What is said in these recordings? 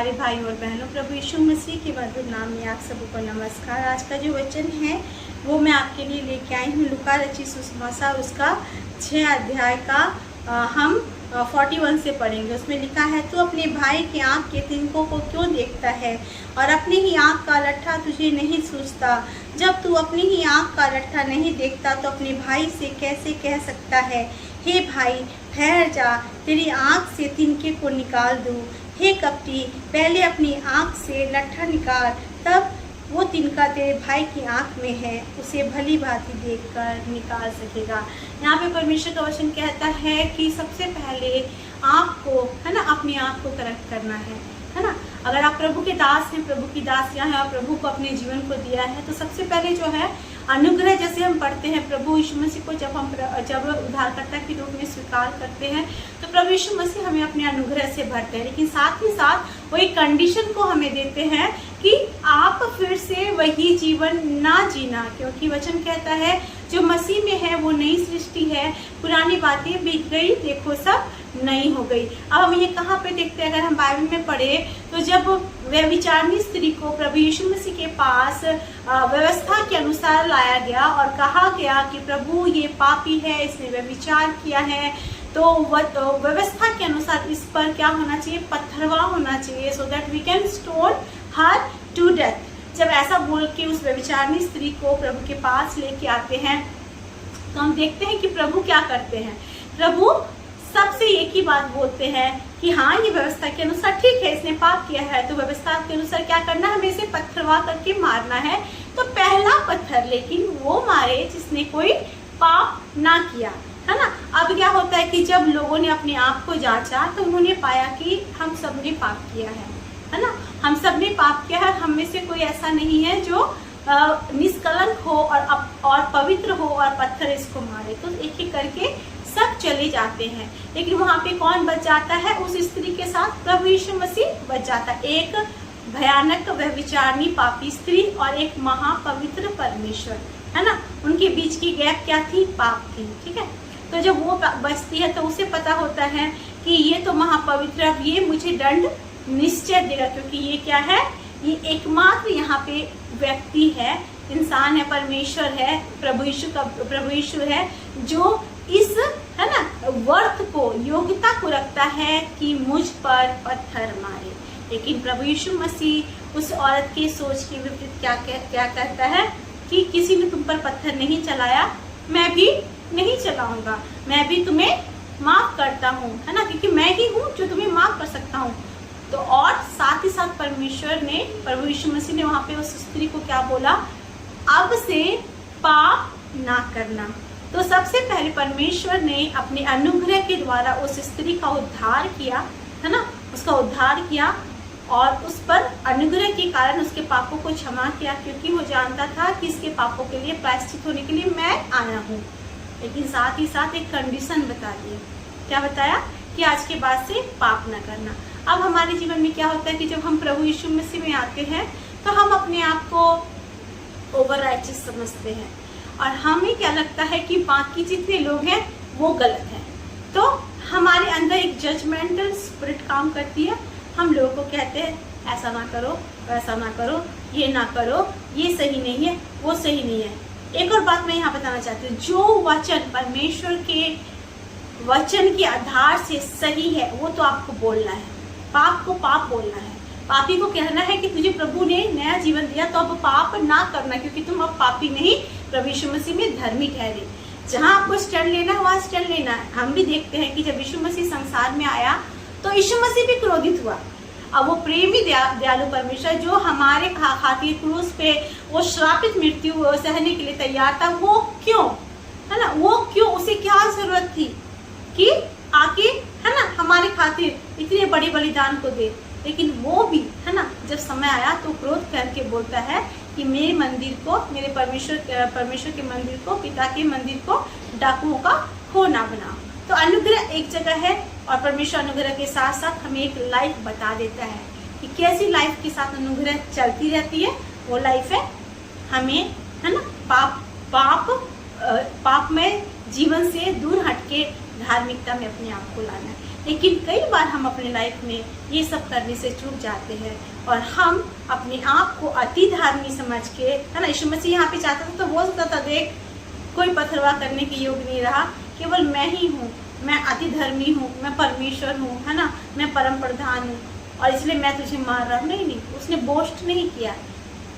प्यारे भाइयों और बहनों, प्रभु यीशु मसीह के मधुर नाम में आप सबको नमस्कार। आज का जो वचन है वो मैं आपके लिए लेके आई हूँ लूका रचित सुसमाचार उसका 6 अध्याय का हम 41 से पढ़ेंगे। उसमें लिखा है, तू अपने भाई की आँख के तिनकों को क्यों देखता है और अपनी ही आँख का लट्ठा तुझे नहीं सूझता। जब तू अपनी ही आँख का लट्ठा नहीं देखता तो अपने भाई से कैसे कह सकता है, हे भाई ठहर जा, तेरी आँख से तिनके को निकाल दूँ। हे कपटी, पहले अपनी आँख से लट्ठा निकाल, तब वो तिनका तेरे भाई की आँख में है, उसे भली भांति देखकर निकाल सकेगा। यहाँ पे परमेश्वर का वचन कहता है कि सबसे पहले आपको है ना अपनी आँख को करेक्ट करना है ना। अगर आप प्रभु के दास हैं, प्रभु की दासियाँ हैं और प्रभु को अपने जीवन को दिया है, तो सबसे पहले जो है अनुग्रह, जैसे हम पढ़ते हैं प्रभु यीशु मसीह को जब उद्धारकर्ता के रूप में स्वीकार करते हैं तो प्रभु यीशु मसीह हमें अपने अनुग्रह से भरते हैं, लेकिन साथ ही साथ वो एक कंडीशन को हमें देते हैं कि आप फिर से वही जीवन ना जीना, क्योंकि वचन कहता है जो मसीह में है वो नई सृष्टि है, पुरानी बातें बीत गई, देखो सब नई हो गई। अब हम ये कहाँ पे देखते हैं, अगर हम बाइबल में पढ़े तो जब व्यभिचारिणी स्त्री को प्रभु यीशु मसीह के पास व्यवस्था के अनुसार लाया गया और कहा गया कि प्रभु ये पापी है, इसने व्यभिचार किया है, तो व्यवस्था के अनुसार इस पर क्या होना चाहिए, पत्थरवा होना चाहिए, so that we can stone her to death. जब ऐसा बोल के उस व्यभिचारिणी स्त्री को प्रभु के पास लेके आते हैं तो हम देखते हैं कि प्रभु क्या करते हैं। प्रभु सबसे एक ही बात बोलते हैं कि हाँ, ये व्यवस्था के अनुसार ठीक है, इसने पाप किया है तो व्यवस्था के अनुसार क्या करना है, हमें इसे पत्थरवा करके मारना है। तो पहला पत्थर लेकिन वो मारे जिसने कोई पाप ना किया, है ना। अब क्या होता है कि जब लोगों ने अपने आप को जांचा तो उन्होंने पाया कि हम सब ने पाप किया है ना, हम सब ने पाप किया है। हम में से कोई ऐसा नहीं है जो निष्कलंक हो और पवित्र हो और पत्थर इसको मारे। तो एक एक करके सब चले जाते हैं, लेकिन वहां पे कौन बच जाता है, उस स्त्री के साथ प्रभु यीशु मसीह बच जाता है। एक भयानक व्यभिचारिणी पापी स्त्री और एक महापवित्र परमेश्वर, है ना, उनके बीच की गैप क्या थी, पाप थी। ठीक है, तो जब वो बचती है तो उसे पता होता है कि ये तो महापवित्र, अब ये मुझे दंड निश्चय देगा, क्योंकि ये क्या है, ये एकमात्र यहाँ पे व्यक्ति है, इंसान है, परमेश्वर है, प्रभु यीशु है जो इस है ना वर्थ को, योग्यता को रखता है कि मुझ पर पत्थर मारे। लेकिन प्रभु यीशु मसीह उस औरत की सोच के विपरीत क्या कहता है कि किसी ने तुम पर पत्थर नहीं चलाया, मैं भी नहीं चलाऊंगा, मैं भी तुम्हें माफ करता हूँ, है ना, क्योंकि मैं ही हूँ जो तुम्हें माफ कर सकता हूँ। तो और साथ ही साथ परमेश्वर ने, प्रभु यीशु मसीह ने वहां पे उस स्त्री को क्या बोला, अब से पाप ना करना। तो सबसे पहले परमेश्वर ने अपने अनुग्रह के द्वारा उस स्त्री का उद्धार किया, है ना, उसका उद्धार किया और उस पर अनुग्रह के कारण उसके पापों को क्षमा किया, क्योंकि वो जानता था कि इसके पापों के लिए प्रायश्चित होने के लिए मैं आया हूँ। लेकिन साथ ही साथ एक कंडीशन बता दी। क्या बताया कि आज के बाद से पाप ना करना। अब हमारे जीवन में क्या होता है कि जब हम प्रभु यीशु मसीह में आते हैं तो हम अपने आप को ओवर राइचियस समझते हैं और हमें क्या लगता है कि बाकी जितने लोग हैं वो गलत हैं। तो हमारे अंदर एक जजमेंटल स्पिरिट काम करती है। हम लोगों को कहते हैं ऐसा ना करो, वैसा ना करो, ये ना करो, ये सही नहीं है, वो सही नहीं है। एक और बात मैं यहाँ बताना चाहती हूँ, जो वचन परमेश्वर के वचन के आधार से सही है वो तो आपको बोलना है। पाप को पाप बोलना है, पापी को कहना है कि तुझे प्रभु ने नया जीवन दिया तो अब पाप ना करना, क्योंकि तुम अब पापी नहीं, प्रभु यीशु मसीह में धर्मी ठहरे। जहाँ आपको स्टैंड लेना है वहाँ स्टैंड लेना है। हम भी देखते हैं कि जब यीशु मसीह संसार में आया तो यीशु मसीह भी क्रोधित हुआ। अब वो प्रेमी दयालु परमेश्वर जो हमारे खातिर क्रूस पे वो श्रापित मृत्यु सहने के लिए तैयार था, वो क्यों, है ना, वो क्यों, उसे क्या जरूरत थी कि आके, है ना, हमारे खातिर इतने बड़े बलिदान को दे। लेकिन वो भी, है ना, जब समय आया तो क्रोध करके बोलता है कि मेरे मंदिर को, मेरे परमेश्वर के मंदिर को, पिता के मंदिर को डाकुओं का खो ना बनाओ। तो अनुग्रह एक जगह है और परमेश्वर अनुग्रह के साथ साथ हमें एक लाइफ बता देता है कि कैसी लाइफ के साथ अनुग्रह चलती रहती है। वो लाइफ है हमें, है ना, पाप में जीवन से दूर हटके धार्मिकता में अपने आप को लाना है। लेकिन कई बार हम अपने लाइफ में ये सब करने से चूक जाते हैं और हम अपने आप को अति धार्मिक समझ के, है ना, यीशु मसीह यहाँ पे चाहता था तो बोल सकता था, देख कोई पथरवाह करने के योग नहीं रहा, केवल मैं ही हूँ, मैं अति धर्मी हूँ, मैं परमेश्वर हूँ, है ना, मैं परम प्रधान हूँ और इसलिए मैं तुझे मार रहा हूँ। नहीं, उसने बोस्ट नहीं किया,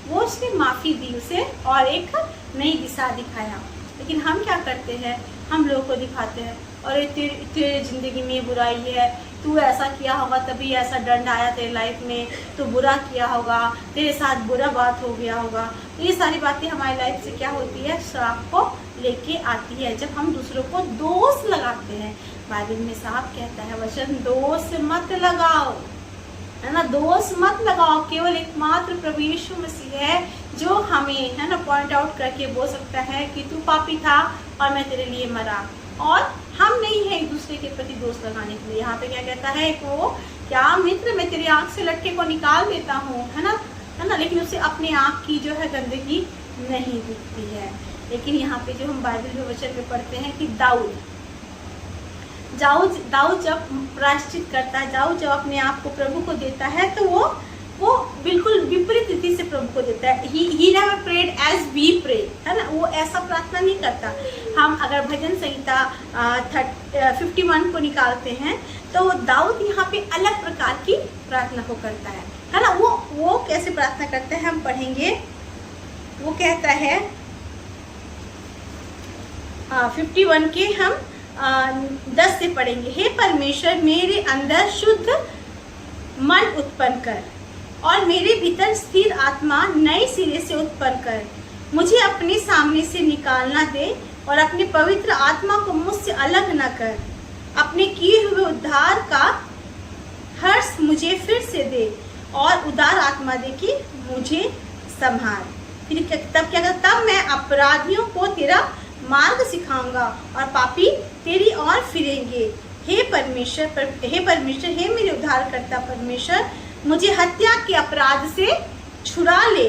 वो उसने माफ़ी दी उसे और एक नई दिशा दिखाया। लेकिन हम क्या करते हैं, हम लोगों को दिखाते हैं, और तेरे ज़िंदगी में ये बुराई है, तू ऐसा किया होगा तभी ऐसा दंड आया तेरे लाइफ में, तो बुरा किया होगा, तेरे साथ बुरा बात हो गया होगा। तो ये सारी बातें हमारी लाइफ से क्या होती है, श्राप को लेके आती है जब हम दूसरों को दोष लगाते हैं। बाइबल में साफ कहता है वचन, दोष मत लगाओ, है ना, दोष मत लगाओ। केवल एकमात्र प्रभु यीशु मसीह है जो हमें, है ना, पॉइंट आउट करके बोल सकता है कि तू पापी था और मैं तेरे लिए मरा। और हम नहीं है एक दूसरे के प्रति दोष लगाने के लिए। यहाँ पे क्या कहता है, वो क्या मित्र, मैं तेरी आंख से लटके को निकाल देता हूँ, है ना, लेकिन उसे अपने आँख की जो है गंदगी नहीं दिखती है। लेकिन यहाँ पे जो हम बाइबल में वचन में पढ़ते हैं कि दाऊद जब प्रायश्चित करता है, दाऊद जब अपने आप को प्रभु को देता है तो वो बिल्कुल विपरीत रीति से प्रभु को देता है। He never prayed as we pray, है ना, वो ऐसा प्रार्थना नहीं करता। हम अगर भजन संहिता 51 को निकालते हैं तो दाऊद यहाँ पे अलग प्रकार की प्रार्थना को करता है ना। वो कैसे प्रार्थना करता है हम पढ़ेंगे। वो कहता है 51 के हम 10 से पढ़ेंगे। हे परमेश्वर, मेरे अंदर शुद्ध मन उत्पन्न कर और मेरे भीतर स्थिर आत्मा नए सिरे से उत्पन्न कर। मुझे अपने सामने से निकालना दे और अपने पवित्र आत्मा को मुझसे अलग न कर। अपने किए हुए उद्धार का हर्ष मुझे फिर से दे और उदार आत्मा दे कि मुझे संभाल। फिर तब क्या कर, तब मैं अपराधियों को तेरा मार्ग सिखाऊंगा और पापी तेरी ओर फिरेंगे। हे परमेश्वर, हे मेरे उद्धारकर्ता परमेश्वर, मुझे हत्या के अपराध से छुड़ा ले,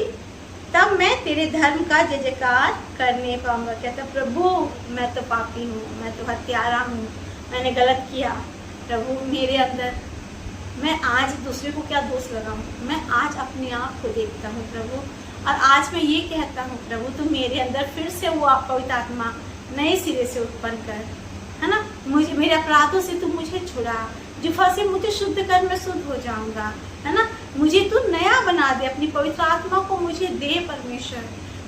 तब मैं तेरे धर्म का जय जयकार करने पाऊंगा। कहता प्रभु, मैं तो पापी हूँ, मैं तो हत्यारा हूँ, मैंने गलत किया। प्रभु मेरे अंदर, मैं आज दूसरे को क्या दोष लगाऊं, मैं आज अपने आप को देखता हूँ प्रभु, और आज मैं ये कहता हूँ प्रभु, तू मेरे अंदर फिर से वो पवित्र आत्मा नए सिरे से उत्पन्न कर, है ना, मुझे मेरे अपराधों से तू मुझे छुड़ा, जुफा से मुझे शुद्ध कर, मैं शुद्ध हो जाऊंगा, है ना, मुझे तू नया बना दे, अपनी पवित्र आत्मा को मुझे दे परमेश्वर,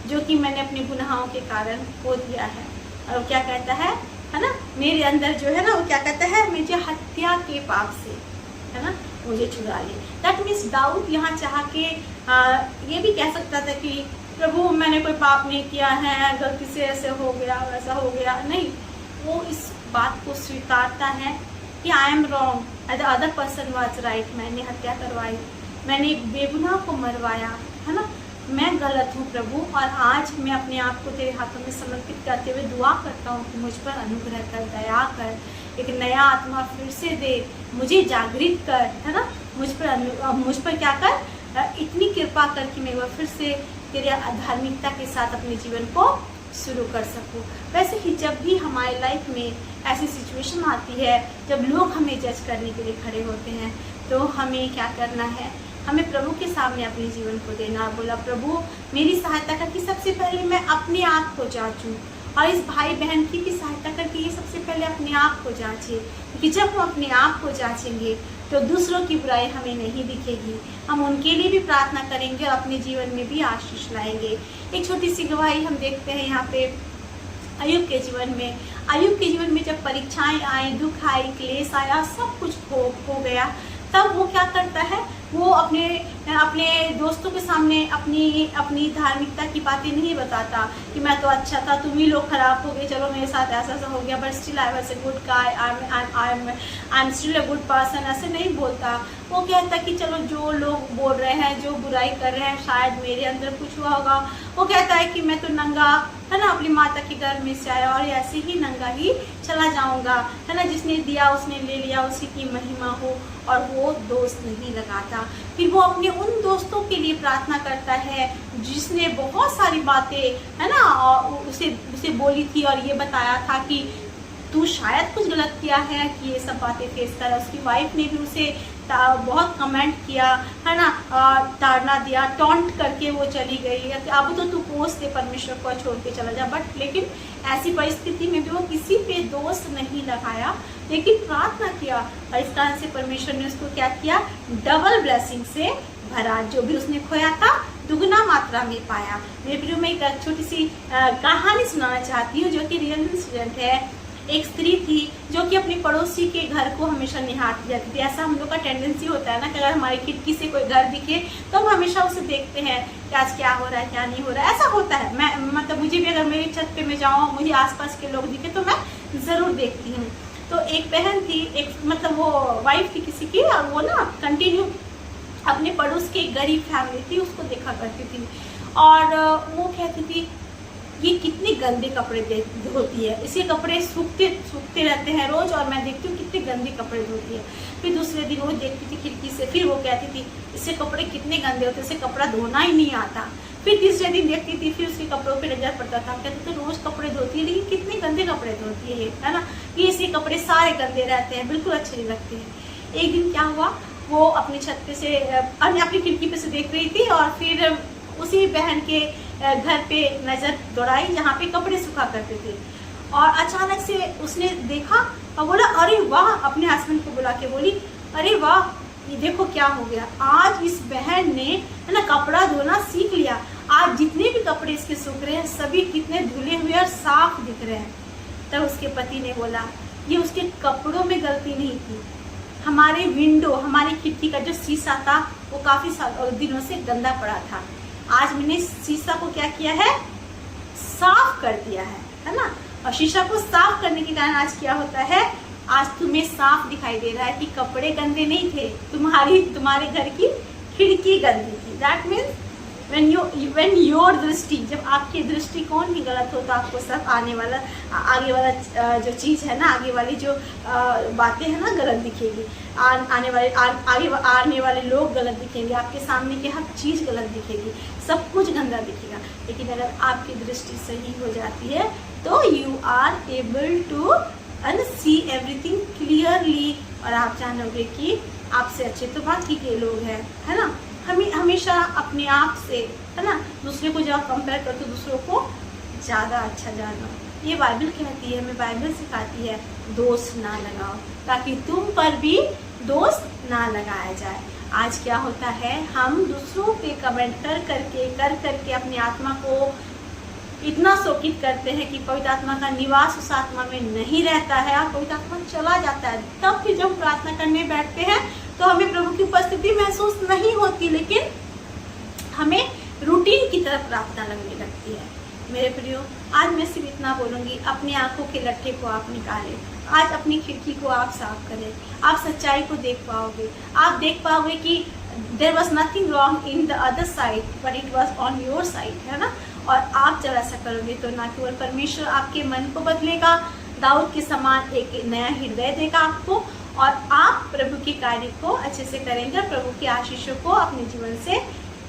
जो कि मैंने अपने गुनाहों के कारण खो दिया है। और वो क्या कहता है ना, मेरे अंदर जो है ना, वो क्या कहता है, मुझे हत्या के पाप से, है ना, मुझे छुड़ा ले। दैट मीन्स दाऊद यहाँ चाह के ये भी कह सकता था कि प्रभु मैंने कोई पाप नहीं किया है, गलती से ऐसे हो गया वैसा हो गया, नहीं, वो इस बात को स्वीकारता है कि I am wrong, the other person was right, मैंने हत्या करवाई, मैंने एक बेगुनाह को मरवाया, है ना, मैं गलत हूँ प्रभु, और आज मैं अपने आप को तेरे हाथों में समर्पित करते हुए दुआ करता हूँ कि मुझ पर अनुग्रह कर, दया कर, एक नया आत्मा फिर से दे, मुझे जागृत कर, है ना, मुझ पर क्या कर, इतनी कृपा कर कि मैं फिर से तेरे धार्मिकता के साथ अपने जीवन को शुरू कर सकूं। वैसे ही जब भी हमारे लाइफ में ऐसी सिचुएशन आती है जब लोग हमें जज करने के लिए खड़े होते हैं, तो हमें क्या करना है, हमें प्रभु के सामने अपने जीवन को देना, बोला प्रभु मेरी सहायता करके सबसे पहले मैं अपने आप को जांचूं, और इस भाई बहन की भी सहायता करके ये सबसे पहले अपने आप को जांचे, क्योंकि जब हम अपने आप को जांचेंगे तो दूसरों की बुराई हमें नहीं दिखेगी, हम उनके लिए भी प्रार्थना करेंगे और अपने जीवन में भी आशीष लाएंगे। एक छोटी सी गवाही हम देखते हैं यहाँ पे अय्यूब के जीवन में जब परीक्षाएं आई, दुख आई, क्लेश आया, सब कुछ खो गया, तब वो क्या करता है, वो अपने दोस्तों के सामने अपनी धार्मिकता की बातें नहीं बताता कि मैं तो अच्छा था, तुम ही लोग खराब हो गए, चलो मेरे साथ ऐसा हो गया, but still I was a good guy, I am still a good person, ऐसे नहीं बोलता। वो कहता कि चलो जो लोग बोल रहे हैं, जो बुराई कर रहे हैं, शायद मेरे अंदर कुछ हुआ होगा। वो कहता है कि मैं तो नंगा, है ना, अपनी माता के गर्भ में से आया और ऐसे ही नंगा ही चला जाऊंगा, है ना, जिसने दिया उसने ले लिया, उसी की महिमा हो, और वो दोस्त नहीं लगाता। फिर वो अपने उन दोस्तों के लिए प्रार्थना करता है जिसने बहुत सारी बातें, है ना, उसे बोली थी और ये बताया था कि तू शायद कुछ गलत किया है कि ये सब बातें फेस कर। उसकी वाइफ ने भी उसे बहुत कमेंट किया, है ना, ताड़ना दिया, टॉन्ट करके वो चली गई, अब तो तू पोस्ट दे, परमेश्वर को छोड़ के चला जा। बट लेकिन ऐसी परिस्थिति में भी वो किसी पे दोष नहीं लगाया, लेकिन प्रार्थना किया, और इस कारण से परमेश्वर ने उसको क्या किया, डबल ब्लेसिंग से भरा। जो भी उसने खोया था दुगना मात्रा में पाया। मेरे प्रियो, मैं एक छोटी सी कहानी सुनाना चाहती हूँ जो कि रियल इंसिडेंट है। एक स्त्री थी जो कि अपने पड़ोसी के घर को हमेशा निहारती जाती थी। ऐसा हम लोग का टेंडेंसी होता है ना कि अगर हमारी खिड़की से कोई घर दिखे तो हम हमेशा उसे देखते हैं कि आज क्या हो रहा है, क्या नहीं हो रहा है। ऐसा होता है। मैं मतलब मुझे भी अगर मेरी छत पे मैं जाऊँ, मुझे आसपास के लोग दिखे तो मैं ज़रूर देखती हूँ। तो एक बहन थी, एक मतलब वो वाइफ थी किसी की, और वो ना कंटिन्यू अपने पड़ोस की एक गरीब फैमिली थी उसको देखा करती थी, और वो कहती थी ये कितने गंदे कपड़े धोती है, इसके कपड़े सूखते रहते हैं रोज, और मैं देखती हूँ कितने गंदे कपड़े धोती है। फिर दूसरे दिन वो देखती थी खिड़की से, फिर वो कहती थी इससे कपड़े कितने गंदे होते, इससे कपड़ा धोना ही नहीं आता। फिर तीसरे दिन देखती थी, फिर उसके कपड़ों पे नजर पड़ता था, कहते थे रोज कपड़े धोती है लेकिन कितने गंदे कपड़े धोती है ना, ये इसके कपड़े सारे गंदे रहते हैं, बिल्कुल अच्छे नहीं लगते हैं। एक दिन क्या हुआ, वो अपनी छत पे से अपनी खिड़की पे से देख रही थी, और फिर उसी बहन के घर पे नजर दौड़ाई जहाँ पे कपड़े सूखा करते थे, और अचानक से उसने देखा और बोला अरे वाह, अपने हस्बैंड को बुला के बोली अरे वाह, ये देखो क्या हो गया, आज इस बहन ने है ना कपड़ा धोना सीख लिया। आज जितने भी कपड़े इसके सूख रहे हैं सभी कितने धुले हुए और साफ दिख रहे हैं। तब उसके पति ने बोला ये उसके कपड़ों में गलती नहीं थी, हमारे विंडो, हमारी खिड़की का जो शीशा था वो काफी दिनों से गंदा पड़ा था। आज मैंने शीशा को क्या किया है, साफ कर दिया है ना। और शीशा को साफ करने के कारण आज क्या होता है, आज तुम्हें साफ दिखाई दे रहा है कि कपड़े गंदे नहीं थे, तुम्हारे घर की खिड़की गंदी थी। दैट मीन्स when your दृष्टि, जब आपकी दृष्टिकोण ही गलत हो तो आपको सब आगे वाला जो चीज़ है ना, आगे वाली जो बातें हैं ना गलत दिखेगी, आने वाले लोग गलत दिखेंगे, आपके सामने की हर चीज़ गलत दिखेगी, सब कुछ गंदा दिखेगा। लेकिन अगर आपकी दृष्टि सही हो जाती है तो you are able to see everything clearly, और आप जानोगे कि आपसे अच्छे तो बाकी के लोग हैं, है ना। हमें हमेशा अपने आप से, है ना, दूसरे को जब कंपेयर करते हो दूसरों को ज़्यादा अच्छा जानो। ये बाइबल कहती है, हमें बाइबल सिखाती है दोष ना लगाओ, ताकि तुम पर भी दोष ना लगाया जाए। आज क्या होता है, हम दूसरों पे कमेंट कर करके अपनी आत्मा को इतना शोकित करते हैं कि पवित्र आत्मा का निवास उस आत्मा में नहीं रहता है, और पवित्र आत्मा चला जाता है। तब फिर जब प्रार्थना करने बैठते हैं तो हमें प्रभु की उपस्थिति महसूस नहीं होती, लेकिन हमें रूटीन की तरफ प्रार्थना लगने लगती है। मेरे प्रियो, आज मैं सिर्फ इतना बोलूँगी, अपनी आंखों के लट्ठे को आप निकालें, आज अपनी खिड़की को आप साफ करें, आप सच्चाई को देख पाओगे, आप देख पाओगे कि there was nothing wrong in the other side but it was on your side, है ना। और आप जब ऐसा करोगे तो ना केवल परमेश्वर आपके मन को बदलेगा, दाऊद के समान एक नया हृदय देगा आपको, और आप प्रभु के कार्य को अच्छे से करेंगे, प्रभु की आशीषों को अपने जीवन से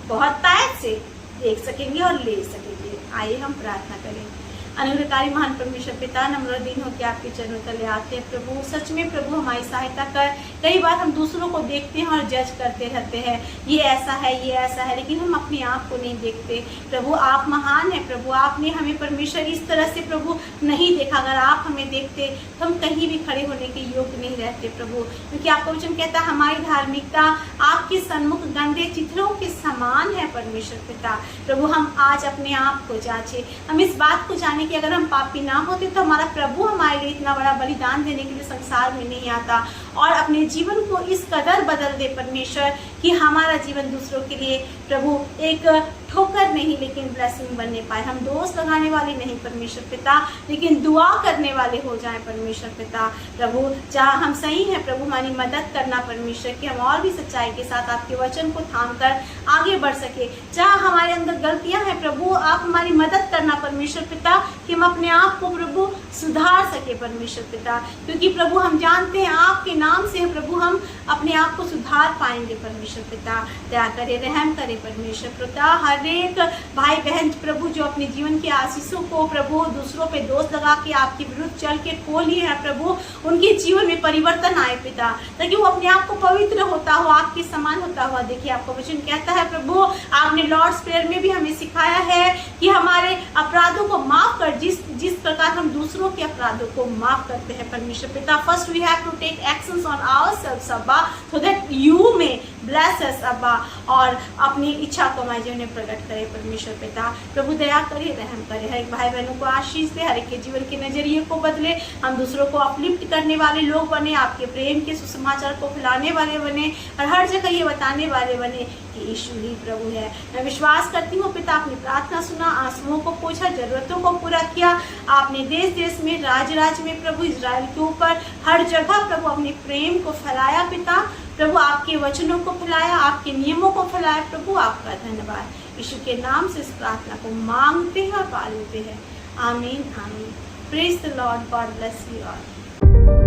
बहुत ताकत से देख सकेंगे और ले सकेंगे। आइए हम प्रार्थना करें। अनुग्रहकारी महान परमेश्वर पिता, नम्र दीन होकर आपके चरणों तले आते हैं प्रभु। सच में प्रभु हमारी सहायता कर। कई बार हम दूसरों को देखते हैं और जज करते रहते हैं, ये ऐसा है, ये ऐसा है, लेकिन हम अपने आप को नहीं देखते। प्रभु आप महान है प्रभु, आपने हमें परमेश्वर इस तरह से प्रभु नहीं देखा। अगर आप हमें देखते तो हम कहीं भी खड़े होने के योग्य नहीं रहते प्रभु, क्योंकि आपका वचन कहता है हमारी धार्मिकता आपके सन्मुख गंदे चित्रों के समान है। परमेश्वर पिता प्रभु, हम आज अपने आप को जांचे, हम इस बात को जाने कि अगर हम पापी ना होते तो हमारा प्रभु हमारे लिए इतना बड़ा बलिदान देने के लिए संसार में नहीं आता, और अपने जीवन को इस कदर बदल दे परमेश्वर कि हमारा जीवन दूसरों के लिए प्रभु एक ठोकर नहीं लेकिन ब्लेसिंग बनने पाए। हम दोष लगाने वाले नहीं परमेश्वर पिता, लेकिन दुआ करने वाले हो जाएं परमेश्वर पिता। प्रभु जहाँ हम सही हैं प्रभु हमारी मदद करना परमेश्वर, कि हम और भी सच्चाई के साथ आपके वचन को थाम कर आगे बढ़ सके। जहाँ हमारे अंदर गलतियाँ हैं प्रभु आप हमारी मदद करना परमेश्वर पिता, कि हम अपने आप को प्रभु सुधार सके परमेश्वर पिता, क्योंकि प्रभु हम जानते हैं आपके नाम से प्रभु हम अपने आप को सुधार पाएंगे परमेश्वर पिता। दया करे, रहम करे परमेश्वर पिता। हर हर एक भाई बहन प्रभु जो अपने जीवन की आशीषों को प्रभु दूसरों पे दोष लगा के आपके विरुद्ध चल के खो लिए हैं प्रभु, उनके जीवन में परिवर्तन आए पिता, ताकि वो अपने आप को पवित्र होता हो, आपके समान होता हुआ। देखिए आपका वचन कहता है प्रभु, आपने लॉर्ड्स प्रेयर में भी हमें सिखाया है कि हमारे अपराधों को माफ कर, जिस प्रकार हम दूसरों के अपराधों को माफ करते हैं परमेश्वर पिता। First we have to take actions on ourselves अब्बा, so that you may bless us अब्बा, और अपनी इच्छा को हमारे जीवन में प्रकट करे परमेश्वर पिता। प्रभु दया करे, रहम करे, हर एक भाई बहनों को आशीष दे, हर एक के जीवन के नजरिए को बदले, हम दूसरों को अपलिफ्ट करने वाले लोग बने, आपके प्रेम के सुसमाचार को फैलाने वाले बने, और हर जगह ये बताने वाले बने कि यीशु ही प्रभु है। मैं विश्वास करती हूँ पिता, आपने प्रार्थना सुना, आंसुओं को पोंछा, जरूरतों को पूरा किया। आपने देश देश में, राज्य में प्रभु, इजराइल के ऊपर हर जगह प्रभु अपने प्रेम को फैलाया पिता। प्रभु आपके वचनों को फैलाया, आपके नियमों को फैलाया प्रभु, आपका धन्यवाद। यीशु के नाम से इस प्रार्थना को मांगते हैं और पा लेते हैं, आमीन आमीन। Praise the Lord, God bless you all.